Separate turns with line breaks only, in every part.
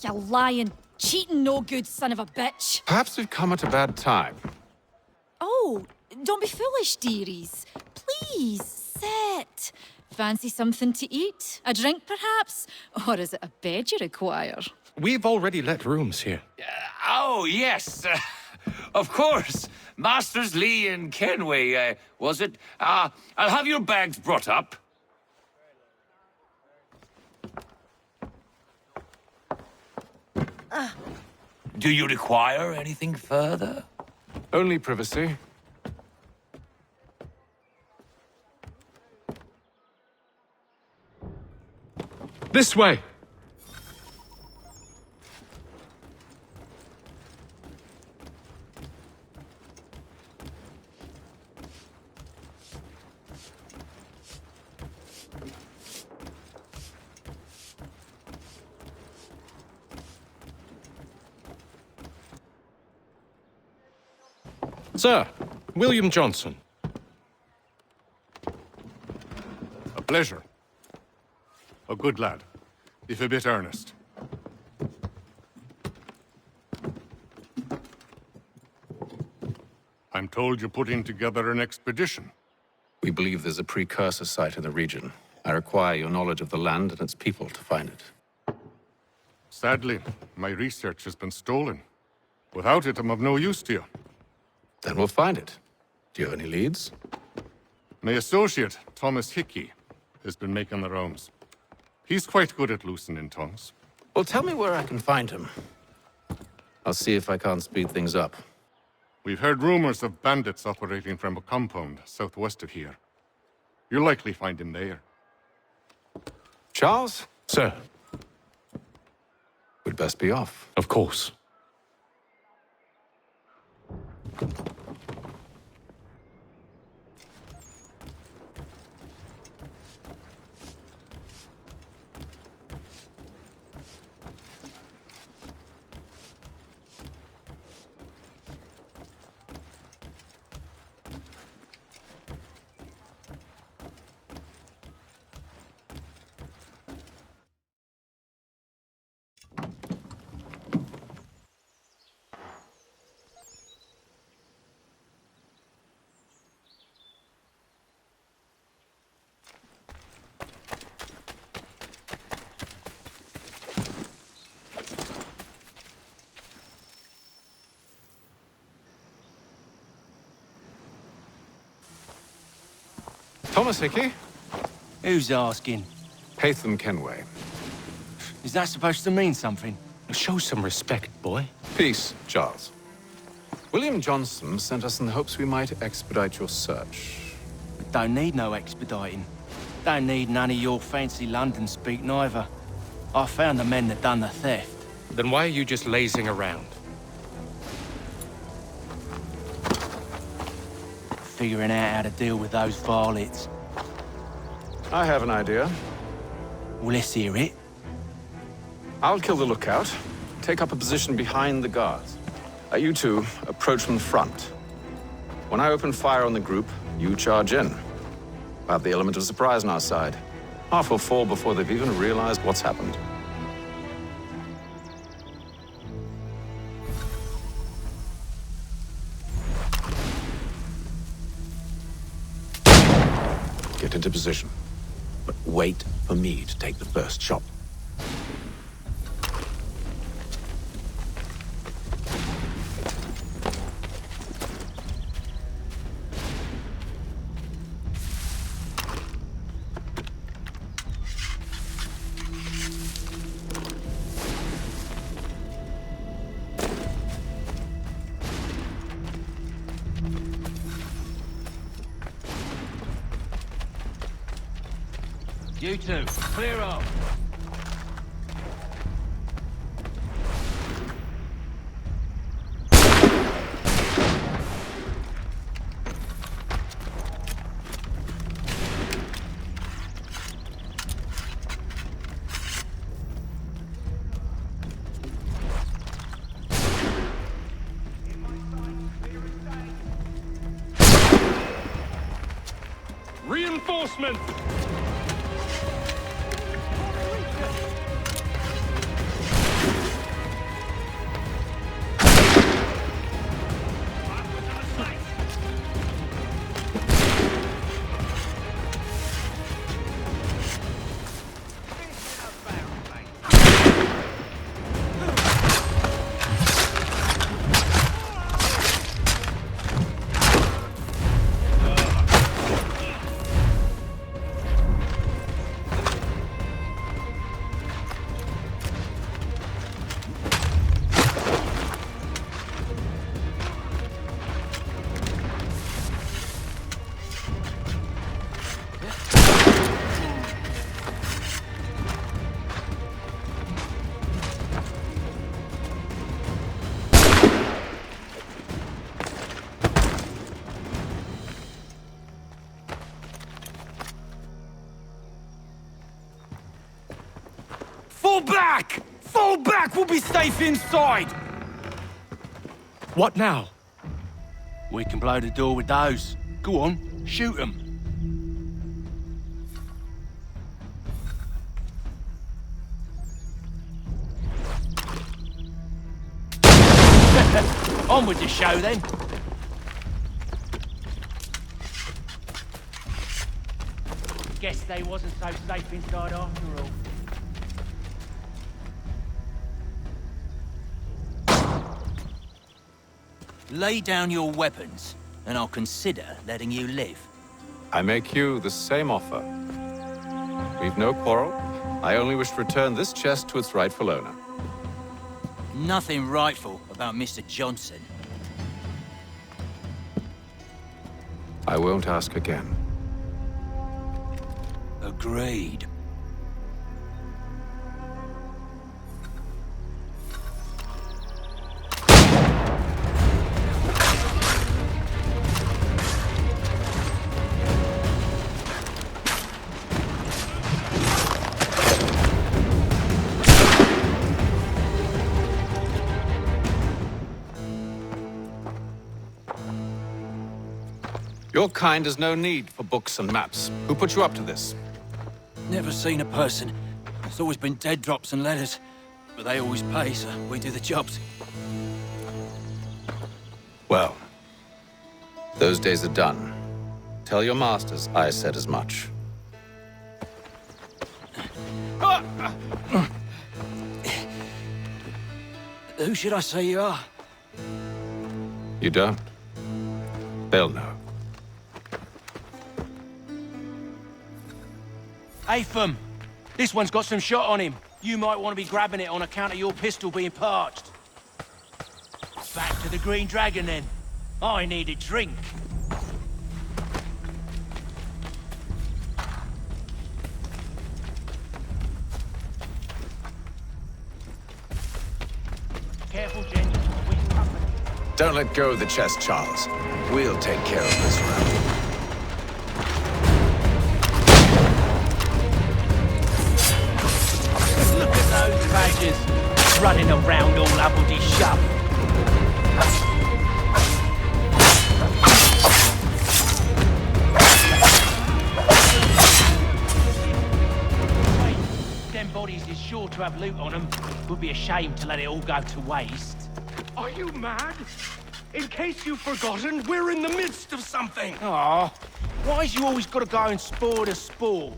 You lying, cheating, no good son of a bitch.
Perhaps we've come at a bad time.
Oh, don't be foolish, dearies. Please, sit. Fancy something to eat? A drink, perhaps? Or is it a bed you require?
We've already let rooms here.
Oh, yes. Of course. Masters Lee and Kenway, was it? I'll have your bags brought up. Do you require anything further?
Only privacy.
This way! Sir, William Johnson.
A pleasure. A good lad, if a bit earnest. I'm told you're putting together an expedition.
We believe there's a precursor site in the region. I require your knowledge of the land and its people to find it.
Sadly, my research has been stolen. Without it, I'm of no use to you.
Then we'll find it. Do you have any leads?
My associate, Thomas Hickey, has been making the rounds. He's quite good at loosening tongues.
Well, tell me where I can find him. I'll see if I can't speed things up.
We've heard rumors of bandits operating from a compound southwest of here. You'll likely find him there.
Charles?
Sir,
We'd best be off.
of course.
Thomas Hickey?
Who's asking?
Haytham Kenway.
Is that supposed to mean something?
Show some respect, boy.
Peace, Charles. William Johnson sent us in the hopes we might expedite your search.
Don't need no expediting. Don't need none of your fancy London speak neither. I found the men that done the theft.
Then why are you just lazing around?
Figuring out how to deal with those varlets.
I have an idea.
Well, let's hear it.
I'll kill the lookout, take up a position behind the guards. You two approach from the front. When I open fire on the group, you charge in. I have the element of surprise on our side. Half will fall before they've even realized what's happened. Get into position, but wait for me to take the first shot.
You two, clear off.
Reinforcement!
Fall back! Fall back! We'll be safe inside!
What now?
We can blow the door with those. Go on, shoot them. On with the show, then. Guess they wasn't so safe inside after all.
Lay down your weapons, and I'll consider letting you live.
I make you the same offer. We've no quarrel. I only wish to return this chest to its rightful owner.
Nothing rightful about Mr. Johnson.
I won't ask again.
Agreed.
Your kind has no need for books and maps. Who put you up to this?
Never seen a person. It's always been dead drops and letters. But they always pay, so we do the jobs.
Well, those days are done. Tell your masters I said as much.
Who should I say you are?
You don't? They'll know.
Atham, this one's got some shot on him. You might want to be grabbing it on account of your pistol being parched. Back to the Green Dragon, then. I need a drink. Careful, Jen. Always company.
Don't let go of the chest, Charles. We'll take care of this round.
Look at those badgers running around all uppity shove. Them bodies is sure to have loot on them. Would be a shame to let it all go to waste.
Are you mad? In case you've forgotten, we're in the midst of something.
Aw, why's you always got to go and spoil the sport?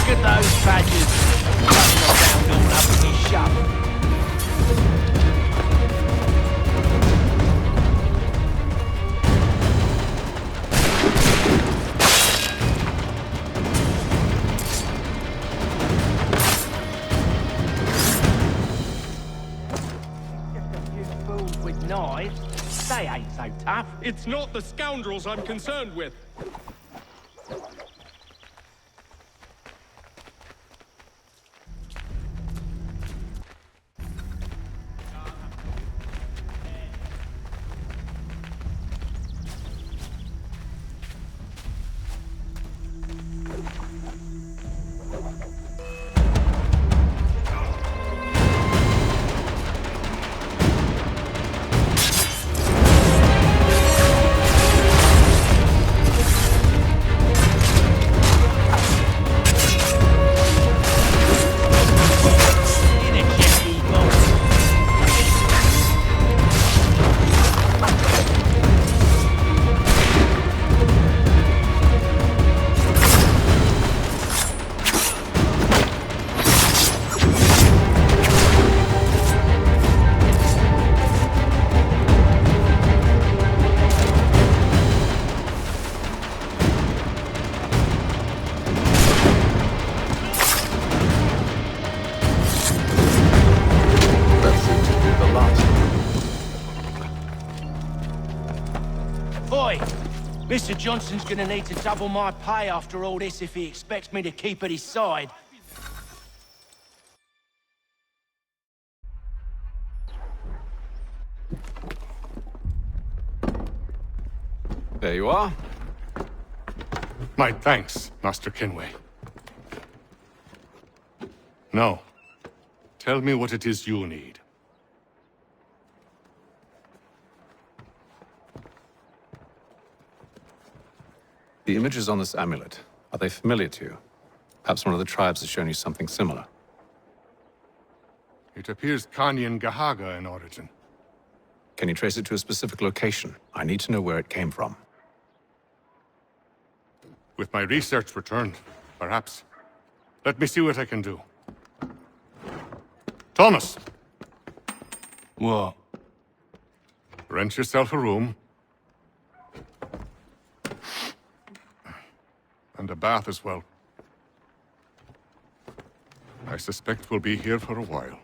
Look at those badgers running around all uppity shove. Just a few fools with knives. They ain't so tough.
It's not the scoundrels I'm concerned with.
Oi! Mr. Johnson's gonna need to double my pay after all this if he expects me to keep at his side.
There you are.
My thanks, Master Kenway. Now, tell me what it is you need.
The images on this amulet, are they familiar to you? Perhaps one of the tribes has shown you something similar.
It appears Kanyan Gahaga in origin.
Can you trace it to a specific location? I need to know where it came from.
With my research returned, perhaps. Let me see what I can do. Thomas!
What?
Rent yourself a room. And a bath as well. I suspect we'll be here for a while.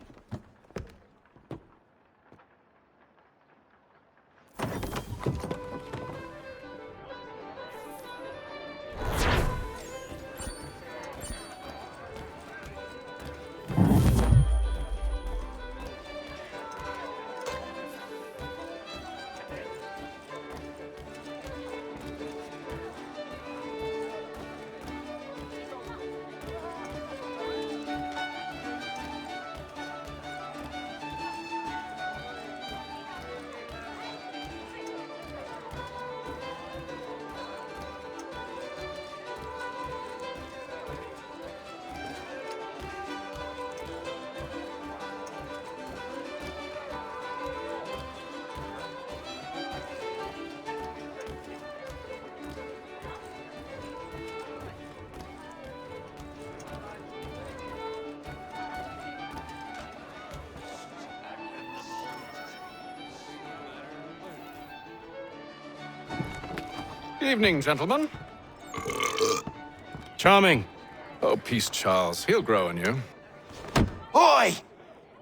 Evening, gentlemen.
Charming.
Oh, peace, Charles. He'll grow on you.
Oi!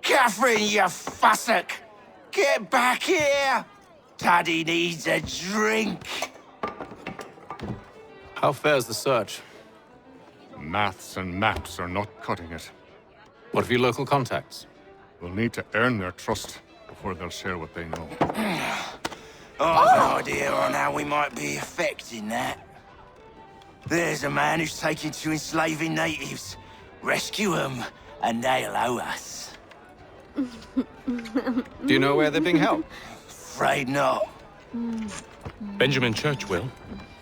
Catherine, you fussock! Get back here! Taddy needs a drink.
How fares the search?
Maths and maps are not cutting it.
What of your local contacts?
We'll need to earn their trust before they'll share what they know.
I've an idea on how we might be affecting that. There's a man who's taken to enslaving natives. Rescue them, and they'll owe us.
Do you know where they're being held?
Afraid not.
Benjamin Church will.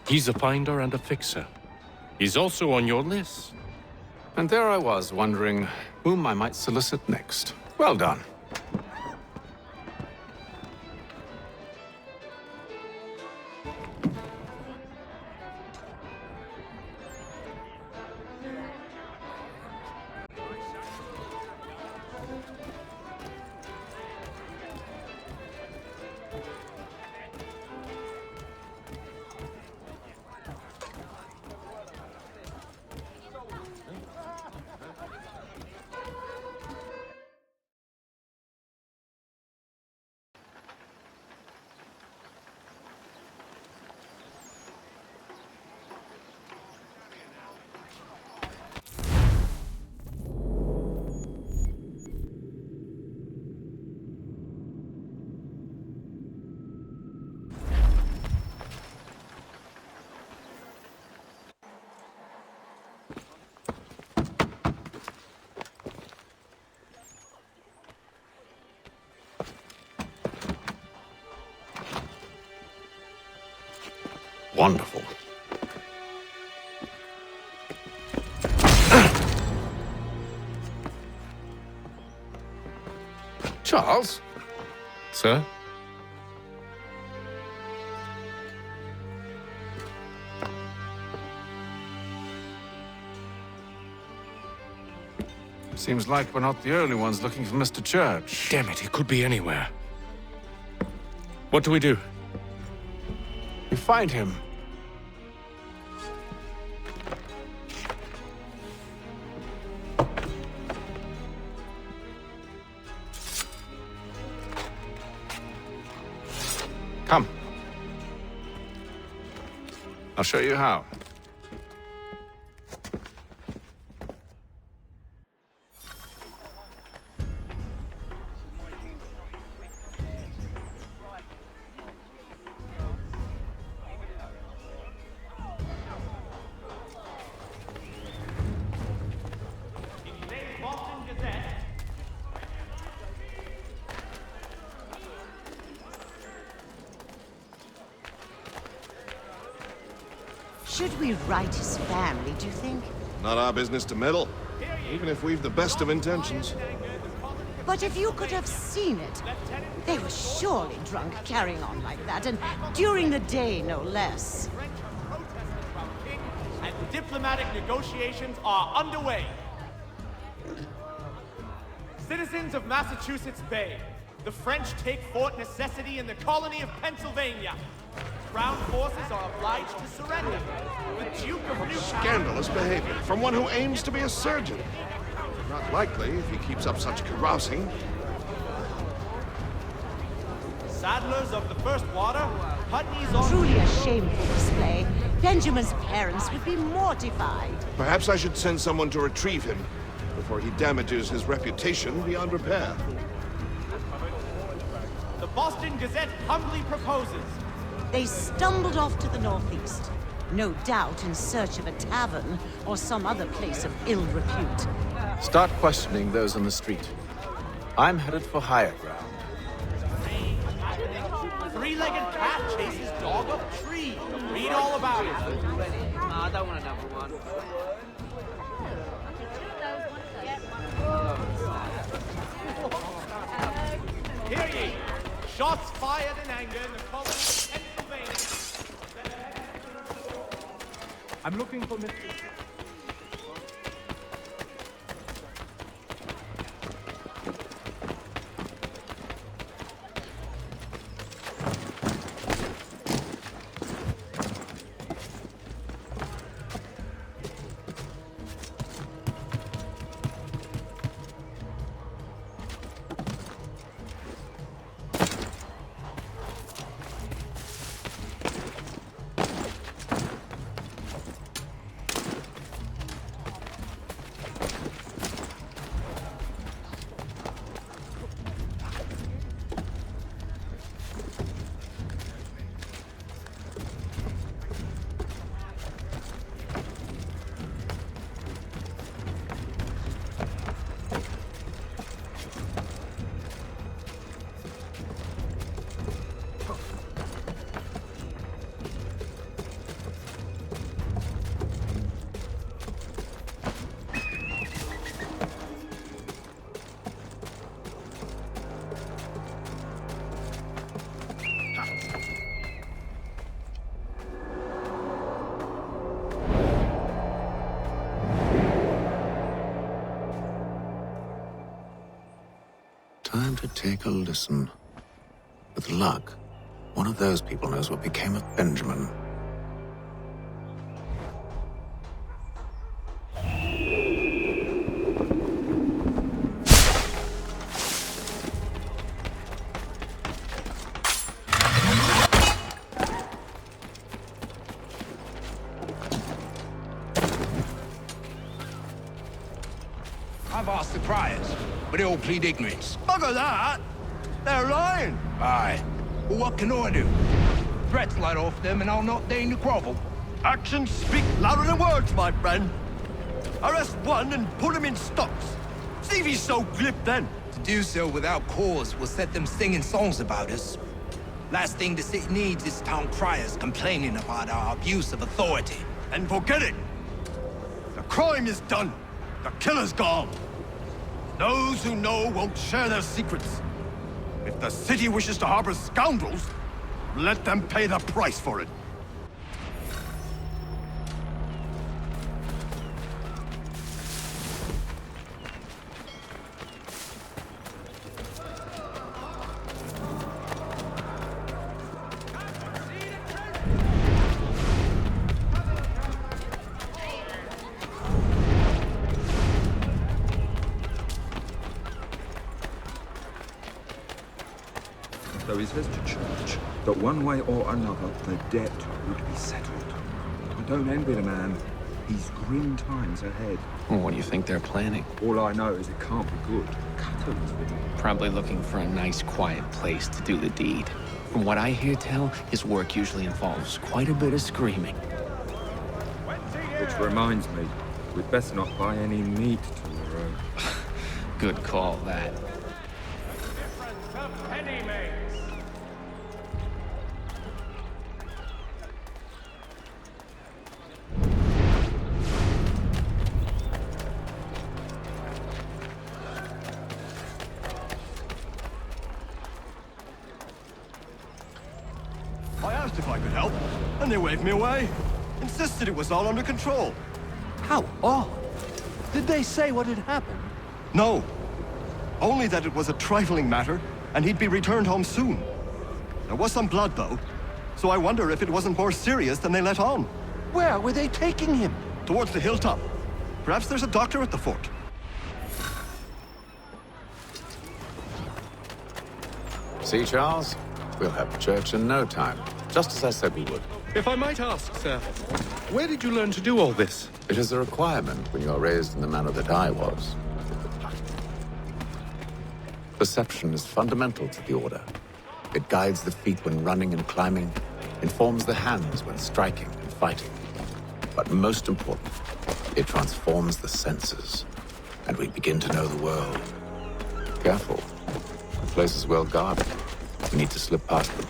He's a finder and a fixer. He's also on your list.
And there I was, wondering whom I might solicit next. Well done. Wonderful. Charles?
Sir?
Seems like we're not the only ones looking for Mr. Church.
Damn it, he could be anywhere. What do we do?
We find him. Come. I'll show you how.
Should we write his family, do you think?
Not our business to meddle, even if we've the best of intentions.
But if you could have seen it, they were surely drunk carrying on like that, and during the day, no less.
And diplomatic negotiations are underway. Citizens of Massachusetts Bay, the French take Fort Necessity in the colony of Pennsylvania. Crown forces are obliged to surrender. The Duke of Newcastle...
Scandalous behavior from one who aims to be a surgeon. Not likely if he keeps up such carousing.
Saddlers of the First Water, Putney's on...
Truly a shameful display. Benjamin's parents would be mortified.
Perhaps I should send someone to retrieve him before he damages his reputation beyond repair.
The Boston Gazette humbly proposes.
They stumbled off to the northeast, no doubt in search of a tavern or some other place of ill repute.
Start questioning those in the street. I'm headed for higher ground.
Three-legged cat chases dog up tree. Read all about it.
I don't want another one.
Hear ye! Shots fired in anger in the colony of Pennsylvania. I'm looking for Mr.
Time to take a listen. With luck, one of those people knows what became of Benjamin.
I've asked the criers, but they all plead ignorance.
Bugger that! They're lying!
Aye. Well, what can I do? Threats light off them and I'll not deign to grovel.
Actions speak louder than words, my friend. Arrest one and put him in stocks. See if he's so glib then.
To do so without cause will set them singing songs about us. Last thing the city needs is town criers complaining about our abuse of authority.
And forget it. The crime is done. The killer's gone. Those who know won't share their secrets. If the city wishes to harbor scoundrels, let them pay the price for it.
Though his visitor church, that one way or another the debt would be settled. don't envy the man. He's grim times ahead.
Well, what do you think they're planning?
All I know is it can't be good. Catalan's
Probably looking for a nice, quiet place to do the deed. From what I hear tell, his work usually involves quite a bit of screaming.
Which reminds me, we'd best not buy any meat tomorrow.
Good call, that.
I asked if I could help, and they waved me away. Insisted it was all under control.
How odd. Did they say what had happened?
No. Only that it was a trifling matter, and he'd be returned home soon. There was some blood, though, so I wonder if it wasn't more serious than they let on.
Where were they taking him?
Towards the hilltop. Perhaps there's a doctor at the fort.
See, Charles? We'll have church in no time, just as I said we would.
If I might ask, sir, where did you learn to do all this?
It is a requirement when you are raised in the manner that I was. Perception is fundamental to the Order. It guides the feet when running and climbing, informs the hands when striking and fighting. But most important, it transforms the senses, and we begin to know the world. Careful. The place is well guarded. We need to slip past them.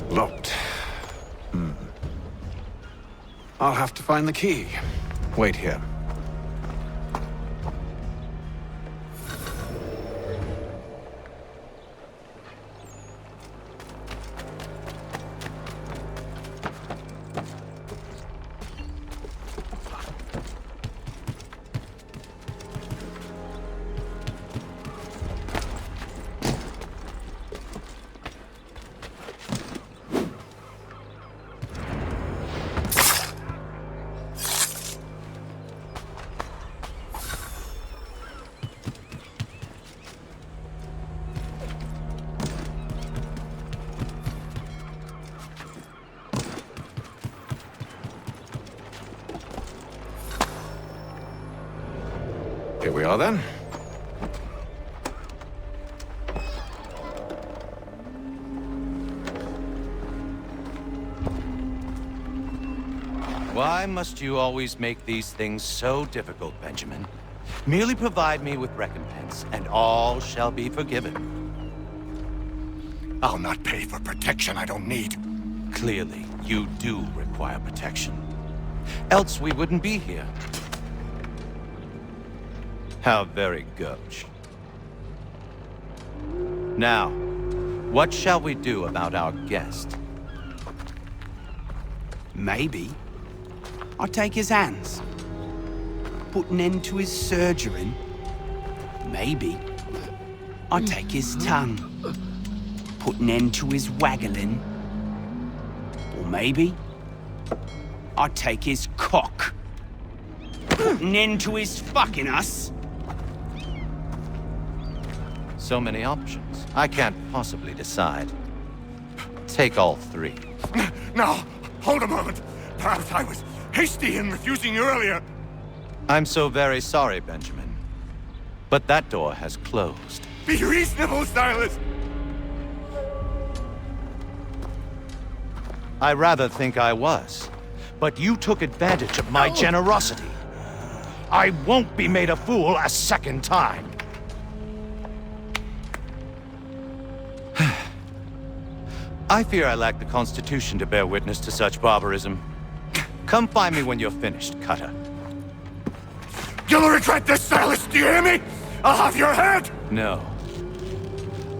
Locked. I'll have to find the key. Wait here. Here we are, then.
Why must you always make these things so difficult, Benjamin? Merely provide me with recompense, and all shall be forgiven.
I'll not pay for protection I don't need.
Clearly, you do require protection. Else we wouldn't be here. How very gauche. Now, what shall we do about our guest?
Maybe I'll take his hands. Put an end to his surgering. Maybe I'll take his tongue. Put an end to his waggling. Or maybe I'll take his cock. Put an end to his fucking us.
So many options. I can't possibly decide. Take all three.
Now, hold a moment. Perhaps I was hasty in refusing you earlier.
I'm so very sorry, Benjamin. But that door has closed.
Be reasonable, Silas.
I rather think I was. But you took advantage of my generosity. I won't be made a fool a second time. I fear I lack the constitution to bear witness to such barbarism. Come find me when you're finished, Cutter.
You'll regret this, Silas, do you hear me? I'll have your head!
No.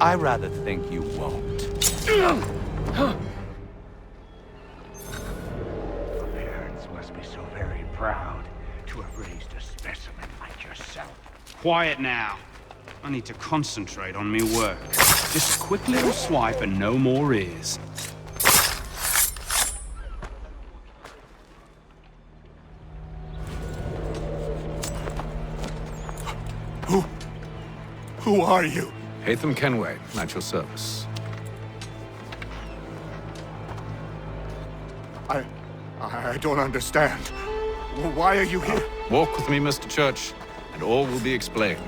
I rather think you won't.
Parents must be so very proud to have raised a specimen like yourself.
Quiet now. I need to concentrate on me work. Just a quick little swipe and no more ears.
Who are you?
Hatham Kenway, at your service.
I don't understand. Why are you here?
Walk with me, Mr. Church, and all will be explained.